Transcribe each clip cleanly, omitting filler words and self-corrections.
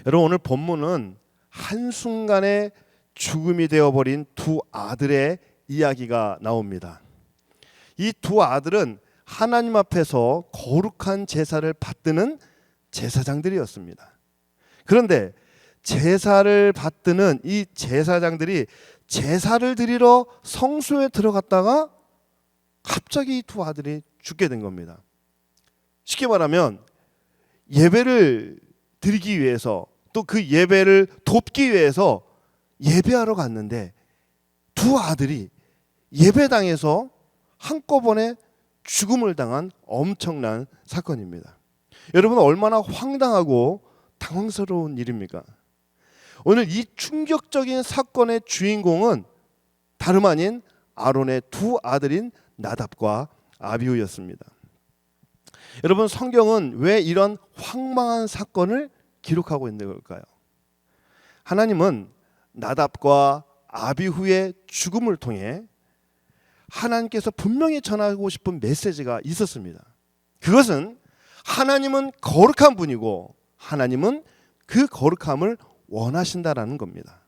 여러분, 오늘 본문은 한순간에 죽음이 되어버린 두 아들의 이야기가 나옵니다. 이 두 아들은 하나님 앞에서 거룩한 제사를 받드는 제사장들이었습니다. 그런데 제사를 받드는 이 제사장들이 제사를 드리러 성소에 들어갔다가 갑자기 이 두 아들이 죽게 된 겁니다. 쉽게 말하면 예배를 드리기 위해서, 또 그 예배를 돕기 위해서 예배하러 갔는데 두 아들이 예배당에서 한꺼번에 죽음을 당한 엄청난 사건입니다. 여러분, 얼마나 황당하고 당황스러운 일입니까? 오늘 이 충격적인 사건의 주인공은 다름 아닌 아론의 두 아들인 나답과 아비후였습니다. 여러분, 성경은 왜 이런 황망한 사건을 기록하고 있는 걸까요? 하나님은 나답과 아비후의 죽음을 통해 하나님께서 분명히 전하고 싶은 메시지가 있었습니다. 그것은 하나님은 거룩한 분이고 하나님은 그 거룩함을 원하신다라는 겁니다.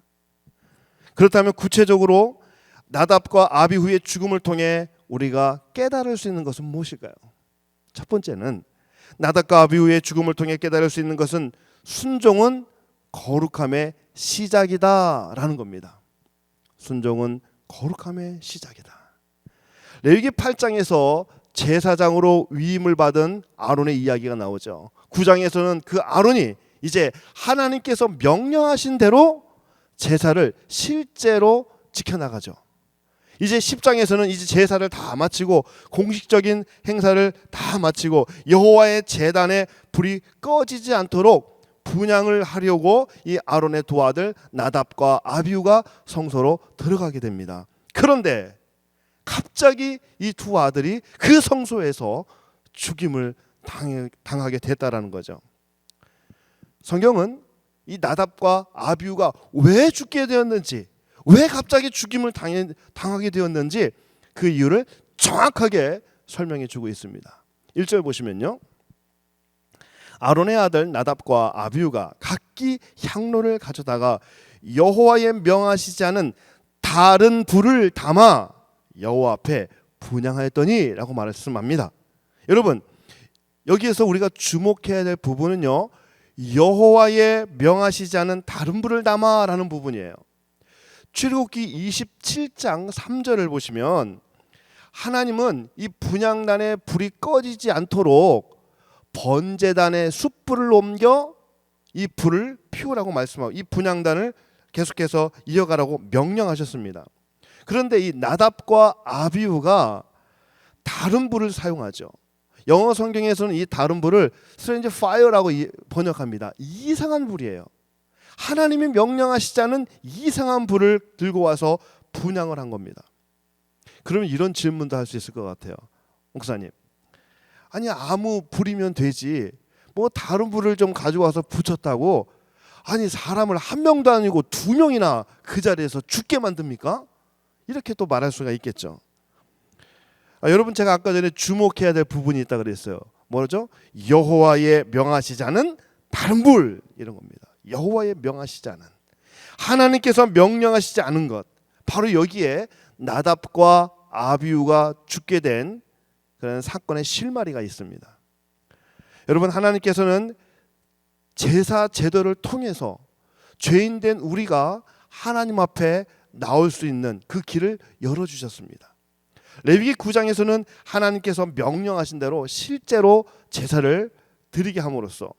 그렇다면 구체적으로 나답과 아비후의 죽음을 통해 우리가 깨달을 수 있는 것은 무엇일까요? 첫 번째는 나답과 아비후의 죽음을 통해 깨달을 수 있는 것은 순종은 거룩함의 시작이다라는 겁니다. 순종은 거룩함의 시작이다. 레위기 8장에서 제사장으로 위임을 받은 아론의 이야기가 나오죠. 9장에서는 그 아론이 이제 하나님께서 명령하신 대로 제사를 실제로 지켜나가죠. 이제 10장에서는 이제 제사를 다 마치고 공식적인 행사를 다 마치고 여호와의 제단에 불이 꺼지지 않도록 분향을 하려고 이 아론의 두 아들 나답과 아비후가 성소로 들어가게 됩니다. 그런데 갑자기 이 두 아들이 그 성소에서 죽임을 당하게 됐다라는 거죠. 성경은 이 나답과 아비후가 왜 죽게 되었는지, 왜 갑자기 죽임을 당하게 되었는지 그 이유를 정확하게 설명해 주고 있습니다. 1절 보시면요, 아론의 아들 나답과 아비후가 각기 향로를 가져다가 여호와의 명하시지 않은 다른 불을 담아 여호와 앞에 분향하였더니 라고 말씀합니다. 여러분, 여기에서 우리가 주목해야 될 부분은요, 여호와의 명하시지 않은 다른 불을 담아 라는 부분이에요. 출애굽기 27장 3절을 보시면 하나님은 이 분향단에 불이 꺼지지 않도록 번제단에 숯불을 옮겨 이 불을 피우라고 말씀하고 이 분향단을 계속해서 이어가라고 명령하셨습니다. 그런데 이 나답과 아비후가 다른 불을 사용하죠. 영어 성경에서는 이 다른 불을 strange fire라고 번역합니다. 이상한 불이에요. 하나님이 명령하시지 않은 이상한 불을 들고 와서 분향을 한 겁니다. 그러면 이런 질문도 할 수 있을 것 같아요. 목사님, 아니 아무 불이면 되지 뭐 다른 불을 좀 가져와서 붙였다고 아니 사람을 한 명도 아니고 두 명이나 그 자리에서 죽게 만듭니까? 이렇게 또 말할 수가 있겠죠. 여러분, 제가 아까 전에 주목해야 될 부분이 있다 그랬어요. 뭐죠? 여호와의 명하시지 않은 다른 불, 이런 겁니다. 여호와의 명하시지 않은, 하나님께서 명령하시지 않은 것, 바로 여기에 나답과 아비후가 죽게 된 그런 사건의 실마리가 있습니다. 여러분, 하나님께서는 제사 제도를 통해서 죄인된 우리가 하나님 앞에 나올 수 있는 그 길을 열어주셨습니다. 레위기 9장에서는 하나님께서 명령하신 대로 실제로 제사를 드리게 함으로써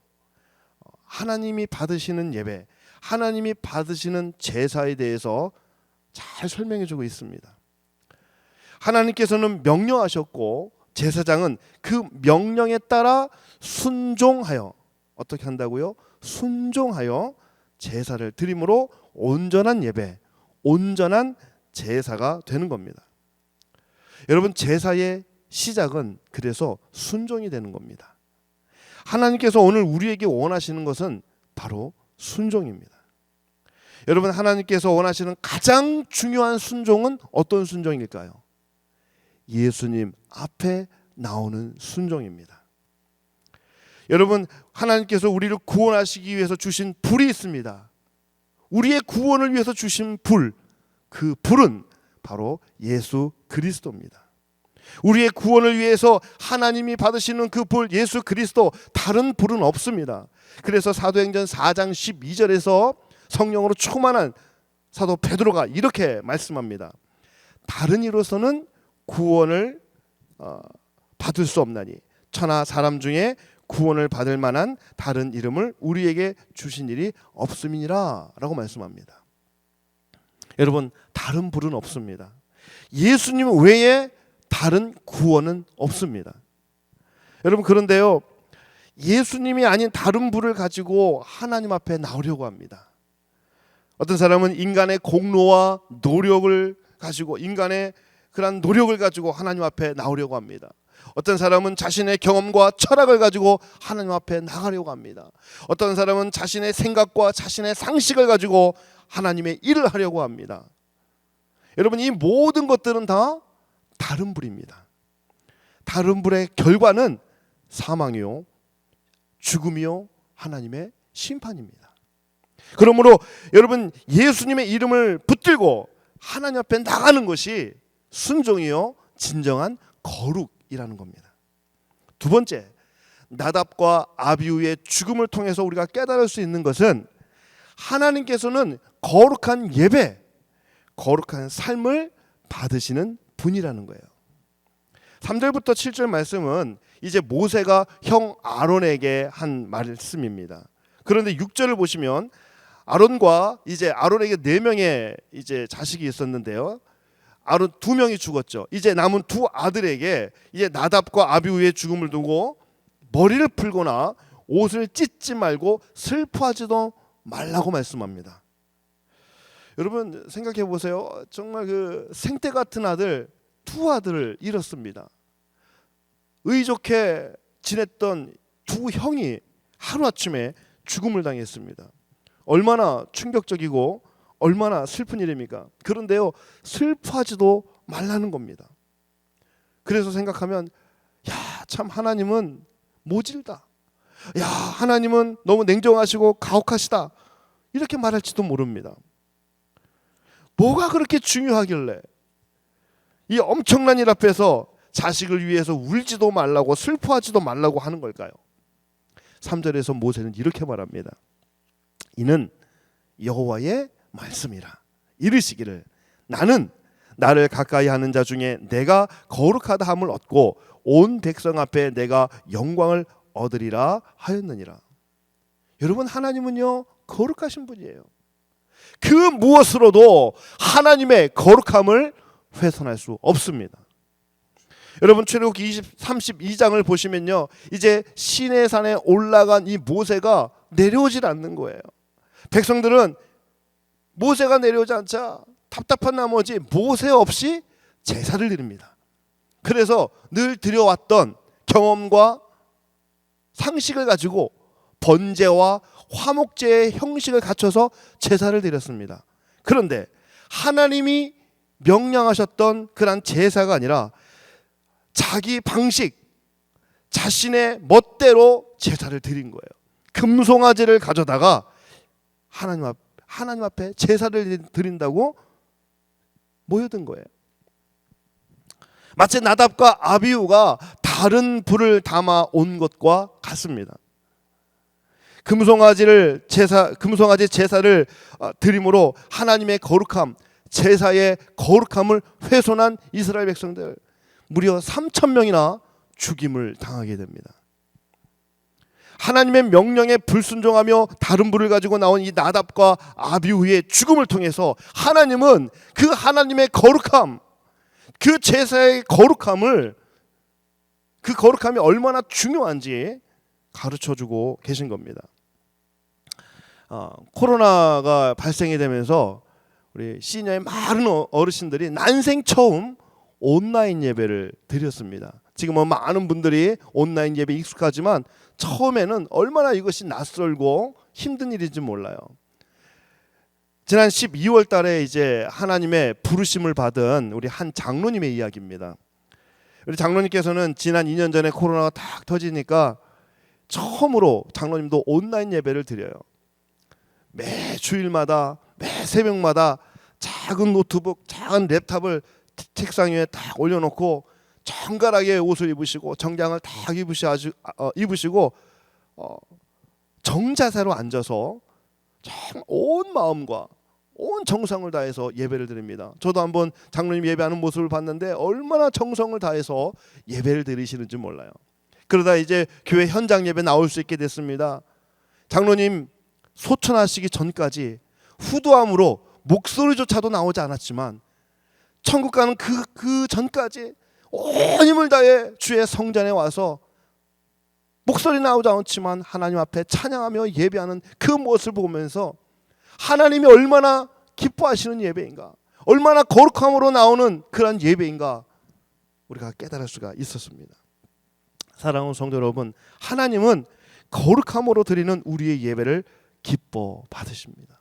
하나님이 받으시는 예배, 하나님이 받으시는 제사에 대해서 잘 설명해주고 있습니다. 하나님께서는 명령하셨고 제사장은 그 명령에 따라 순종하여, 어떻게 한다고요? 순종하여 제사를 드림으로 온전한 예배, 온전한 제사가 되는 겁니다. 여러분, 제사의 시작은 그래서 순종이 되는 겁니다. 하나님께서 오늘 우리에게 원하시는 것은 바로 순종입니다. 여러분, 하나님께서 원하시는 가장 중요한 순종은 어떤 순종일까요? 예수님 앞에 나오는 순종입니다. 여러분, 하나님께서 우리를 구원하시기 위해서 주신 불이 있습니다. 우리의 구원을 위해서 주신 불, 그 불은 바로 예수 그리스도입니다. 우리의 구원을 위해서 하나님이 받으시는 그 불, 예수 그리스도, 다른 불은 없습니다. 그래서 사도행전 4장 12절에서 성령으로 충만한 사도 베드로가 이렇게 말씀합니다. 다른 이로서는 구원을 받을 수 없나니 천하 사람 중에 구원을 받을 만한 다른 이름을 우리에게 주신 일이 없음이니라 라고 말씀합니다. 여러분, 다른 불은 없습니다. 예수님 외에 다른 구원은 없습니다. 여러분, 그런데요, 예수님이 아닌 다른 불을 가지고 하나님 앞에 나오려고 합니다. 어떤 사람은 인간의 공로와 노력을 가지고, 인간의 그런 노력을 가지고 하나님 앞에 나오려고 합니다. 어떤 사람은 자신의 경험과 철학을 가지고 하나님 앞에 나가려고 합니다. 어떤 사람은 자신의 생각과 자신의 상식을 가지고 하나님의 일을 하려고 합니다. 여러분, 이 모든 것들은 다 다른 불입니다. 다른 불의 결과는 사망이요, 죽음이요, 하나님의 심판입니다. 그러므로 여러분, 예수님의 이름을 붙들고 하나님 앞에 나가는 것이 순종이요, 진정한 거룩이라는 겁니다. 두 번째, 나답과 아비후의 죽음을 통해서 우리가 깨달을 수 있는 것은 하나님께서는 거룩한 예배, 거룩한 삶을 받으시는 분이라는 거예요. 3절부터 7절 말씀은 이제 모세가 형 아론에게 한 말씀입니다. 그런데 6절을 보시면 아론과 이제 아론에게 4명의 이제 자식이 있었는데요. 아론 2명이 죽었죠. 이제 남은 2 아들에게 이제 나답과 아비후의 죽음을 두고 머리를 풀거나 옷을 찢지 말고 슬퍼하지도 말라고 말씀합니다. 여러분, 생각해 보세요. 정말 그 생떼 같은 아들, 2 아들을 잃었습니다. 의좋게 지냈던 2 형이 하루아침에 죽음을 당했습니다. 얼마나 충격적이고 얼마나 슬픈 일입니까? 그런데요, 슬퍼하지도 말라는 겁니다. 그래서 생각하면, 야, 참 하나님은 모질다. 야, 하나님은 너무 냉정하시고 가혹하시다. 이렇게 말할지도 모릅니다. 뭐가 그렇게 중요하길래 이 엄청난 일 앞에서 자식을 위해서 울지도 말라고 슬퍼하지도 말라고 하는 걸까요? 3절에서 모세는 이렇게 말합니다. 이는 여호와의 말씀이라. 이르시기를 나는 나를 가까이 하는 자 중에 내가 거룩하다 함을 얻고 온 백성 앞에 내가 영광을 얻으리라 하였느니라. 여러분, 하나님은요, 거룩하신 분이에요. 그 무엇으로도 하나님의 거룩함을 훼손할 수 없습니다. 여러분, 출애굽기 32장을 보시면요, 이제 시내산에 올라간 이 모세가 내려오질 않는 거예요. 백성들은 모세가 내려오지 않자 답답한 나머지 모세 없이 제사를 드립니다. 그래서 늘 드려왔던 경험과 상식을 가지고 번제와 화목제의 형식을 갖춰서 제사를 드렸습니다. 그런데 하나님이 명령하셨던 그런 제사가 아니라 자기 방식, 자신의 멋대로 제사를 드린 거예요. 금송아지를 가져다가 하나님 앞에 제사를 드린다고 모여든 거예요. 마치 나답과 아비후가 다른 불을 담아 온 것과 같습니다. 금송아지 제사를 드림으로 하나님의 거룩함, 제사의 거룩함을 훼손한 이스라엘 백성들 무려 3,000명이나 죽임을 당하게 됩니다. 하나님의 명령에 불순종하며 다른 불을 가지고 나온 이 나답과 아비후의 죽음을 통해서 하나님은 그 하나님의 거룩함, 그 제사의 거룩함을, 그 거룩함이 얼마나 중요한지 가르쳐주고 계신 겁니다. 코로나가 발생이 되면서 우리 시니어의 많은 어르신들이 난생 처음 온라인 예배를 드렸습니다. 지금은 많은 분들이 온라인 예배 익숙하지만 처음에는 얼마나 이것이 낯설고 힘든 일인지 몰라요. 지난 12월 달에 이제 하나님의 부르심을 받은 우리 한 장로님의 이야기입니다. 우리 장로님께서는 지난 2년 전에 코로나가 딱 터지니까 처음으로 장로님도 온라인 예배를 드려요. 매 주일마다 매 새벽마다 작은 노트북, 작은 랩탑을 책상 위에 딱 올려놓고 정갈하게 옷을 입으시고 정장을 딱 입으시고 정자세로 앉아서 참 온 마음과 온 정성을 다해서 예배를 드립니다. 저도 한번 장로님 예배하는 모습을 봤는데 얼마나 정성을 다해서 예배를 드리시는지 몰라요. 그러다 이제 교회 현장 예배 나올 수 있게 됐습니다. 장로님 소천하시기 전까지 후두암으로 목소리조차도 나오지 않았지만 천국 가는 그 전까지 온 힘을 다해 주의 성전에 와서 목소리 나오지 않지만 하나님 앞에 찬양하며 예배하는 그 모습을 보면서 하나님이 얼마나 기뻐하시는 예배인가, 얼마나 거룩함으로 나오는 그런 예배인가 우리가 깨달을 수가 있었습니다. 사랑하는 성도 여러분, 하나님은 거룩함으로 드리는 우리의 예배를 기뻐 받으십니다.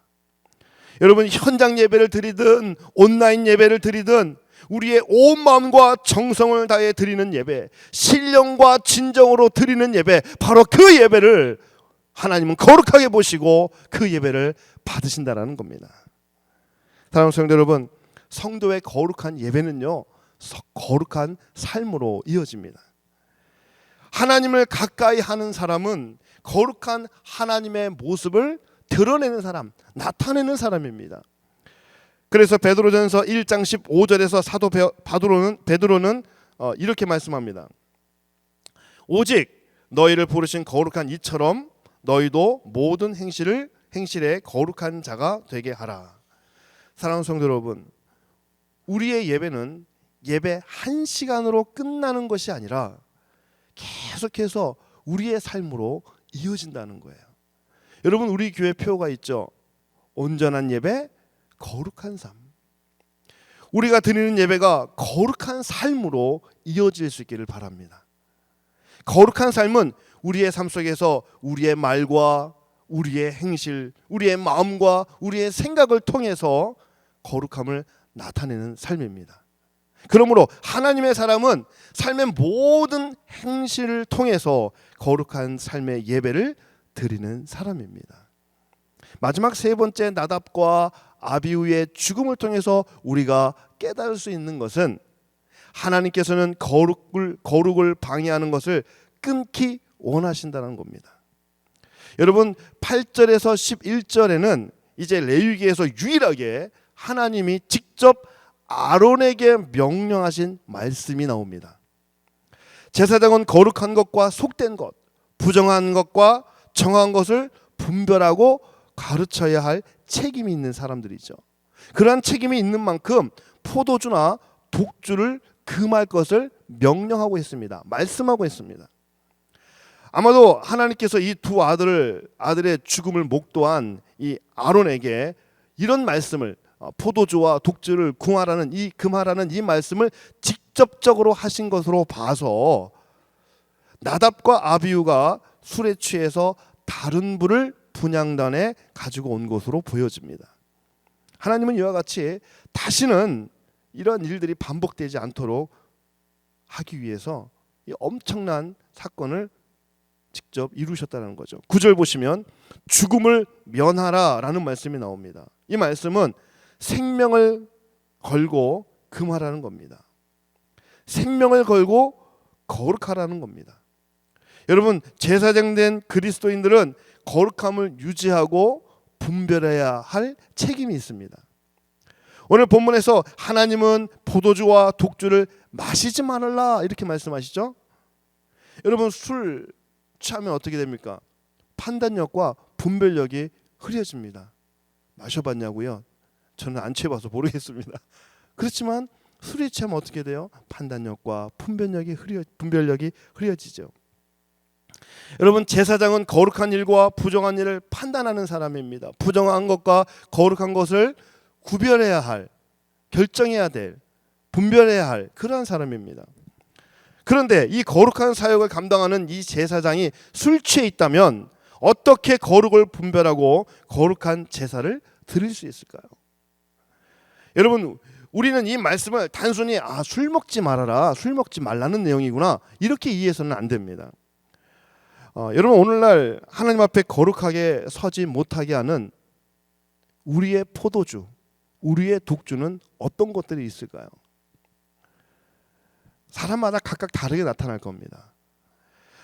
여러분, 현장 예배를 드리든 온라인 예배를 드리든 우리의 온 마음과 정성을 다해 드리는 예배, 신령과 진정으로 드리는 예배, 바로 그 예배를 하나님은 거룩하게 보시고 그 예배를 받으신다라는 겁니다. 사랑하는 성도 여러분, 성도의 거룩한 예배는요, 거룩한 삶으로 이어집니다. 하나님을 가까이 하는 사람은 거룩한 하나님의 모습을 드러내는 사람, 나타내는 사람입니다. 그래서 베드로전서 1장 15절에서 사도 베드로는 이렇게 말씀합니다. 오직 너희를 부르신 거룩한 이처럼 너희도 모든 행실에 거룩한 자가 되게 하라. 사랑하는 성도 여러분, 우리의 예배는 예배 한 시간으로 끝나는 것이 아니라 계속해서 우리의 삶으로 이어진다는 거예요. 여러분, 우리 교회 표어가 있죠. 온전한 예배, 거룩한 삶. 우리가 드리는 예배가 거룩한 삶으로 이어질 수 있기를 바랍니다. 거룩한 삶은 우리의 삶 속에서 우리의 말과 우리의 행실, 우리의 마음과 우리의 생각을 통해서 거룩함을 나타내는 삶입니다. 그러므로 하나님의 사람은 삶의 모든 행실을 통해서 거룩한 삶의 예배를 드리는 사람입니다. 마지막 세 번째, 나답과 아비후의 죽음을 통해서 우리가 깨달을 수 있는 것은 하나님께서는 거룩을 방해하는 것을 끊기 원하신다는 겁니다. 여러분, 8절에서 11절에는 이제 레위기에서 유일하게 하나님이 직접 아론에게 명령하신 말씀이 나옵니다. 제사장은 거룩한 것과 속된 것, 부정한 것과 정한 것을 분별하고 가르쳐야 할 책임이 있는 사람들이죠. 그러한 책임이 있는 만큼 포도주나 독주를 금할 것을 명령하고 있습니다. 말씀하고 있습니다. 아마도 하나님께서 이 두 아들의 죽음을 목도한 이 아론에게 이런 말씀을, 포도주와 독주를 금하라는 이 말씀을 직접적으로 하신 것으로 봐서 나답과 아비후가 술에 취해서 다른 불을 분향단에 가지고 온 것으로 보여집니다. 하나님은 이와 같이 다시는 이런 일들이 반복되지 않도록 하기 위해서 이 엄청난 사건을 직접 이루셨다는 거죠. 9절 보시면 죽음을 면하라라는 말씀이 나옵니다. 이 말씀은 생명을 걸고 금하라는 겁니다. 생명을 걸고 거룩하라는 겁니다. 여러분, 제사장 된 그리스도인들은 거룩함을 유지하고 분별해야 할 책임이 있습니다. 오늘 본문에서 하나님은 포도주와 독주를 마시지 말아라 이렇게 말씀하시죠. 여러분, 술 취하면 어떻게 됩니까? 판단력과 분별력이 흐려집니다. 마셔봤냐고요? 저는 안 취해봐서 모르겠습니다. 그렇지만 술이 취하면 어떻게 돼요? 판단력과 분별력이 흐려지죠. 여러분, 제사장은 거룩한 일과 부정한 일을 판단하는 사람입니다. 부정한 것과 거룩한 것을 구별해야 할, 결정해야 될, 분별해야 할 그러한 사람입니다. 그런데 이 거룩한 사역을 감당하는 이 제사장이 술 취해 있다면 어떻게 거룩을 분별하고 거룩한 제사를 드릴 수 있을까요? 여러분, 우리는 이 말씀을 단순히 술 먹지 말아라, 술 먹지 말라는 내용이구나 이렇게 이해해서는 안 됩니다. 여러분, 오늘날 하나님 앞에 거룩하게 서지 못하게 하는 우리의 포도주, 우리의 독주는 어떤 것들이 있을까요? 사람마다 각각 다르게 나타날 겁니다.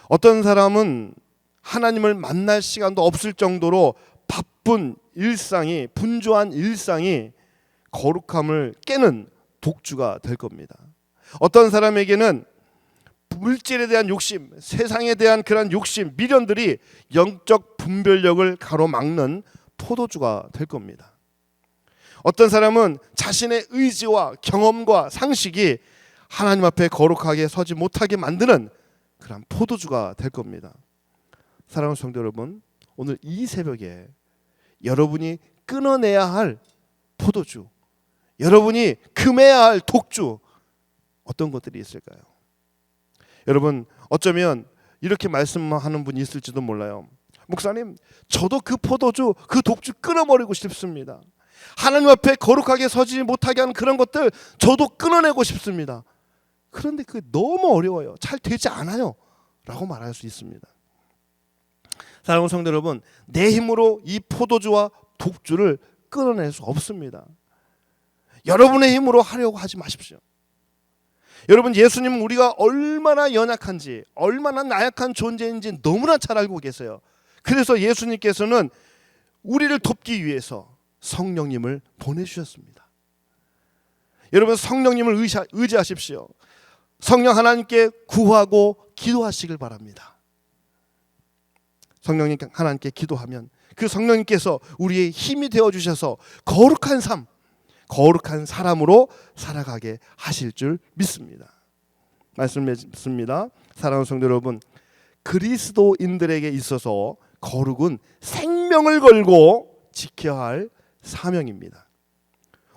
어떤 사람은 하나님을 만날 시간도 없을 정도로 바쁜 일상이, 분주한 일상이 거룩함을 깨는 독주가 될 겁니다. 어떤 사람에게는 물질에 대한 욕심, 세상에 대한 그런 욕심, 미련들이 영적 분별력을 가로막는 포도주가 될 겁니다. 어떤 사람은 자신의 의지와 경험과 상식이 하나님 앞에 거룩하게 서지 못하게 만드는 그런 포도주가 될 겁니다. 사랑하는 성도 여러분, 오늘 이 새벽에 여러분이 끊어내야 할 포도주, 여러분이 금해야 할 독주, 어떤 것들이 있을까요? 여러분, 어쩌면 이렇게 말씀하는 분이 있을지도 몰라요. 목사님, 저도 그 포도주, 그 독주 끊어버리고 싶습니다. 하나님 앞에 거룩하게 서지 못하게 하는 그런 것들 저도 끊어내고 싶습니다. 그런데 그게 너무 어려워요. 잘 되지 않아요 라고 말할 수 있습니다. 사랑하는 성도 여러분, 내 힘으로 이 포도주와 독주를 끊어낼 수 없습니다. 여러분의 힘으로 하려고 하지 마십시오. 여러분, 예수님은 우리가 얼마나 연약한지, 얼마나 나약한 존재인지 너무나 잘 알고 계세요. 그래서 예수님께서는 우리를 돕기 위해서 성령님을 보내주셨습니다. 여러분, 성령님을 의지하십시오. 성령 하나님께 구하고 기도하시길 바랍니다. 성령님 하나님께 기도하면 그 성령님께서 우리의 힘이 되어주셔서 거룩한 삶, 거룩한 사람으로 살아가게 하실 줄 믿습니다. 말씀드렸습니다. 사랑하는 성도 여러분, 그리스도인들에게 있어서 거룩은 생명을 걸고 지켜야 할 사명입니다.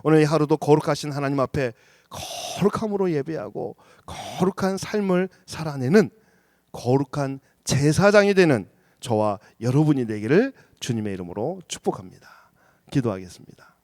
오늘 이 하루도 거룩하신 하나님 앞에 거룩함으로 예배하고 거룩한 삶을 살아내는 거룩한 제사장이 되는 저와 여러분이 되기를 주님의 이름으로 축복합니다. 기도하겠습니다.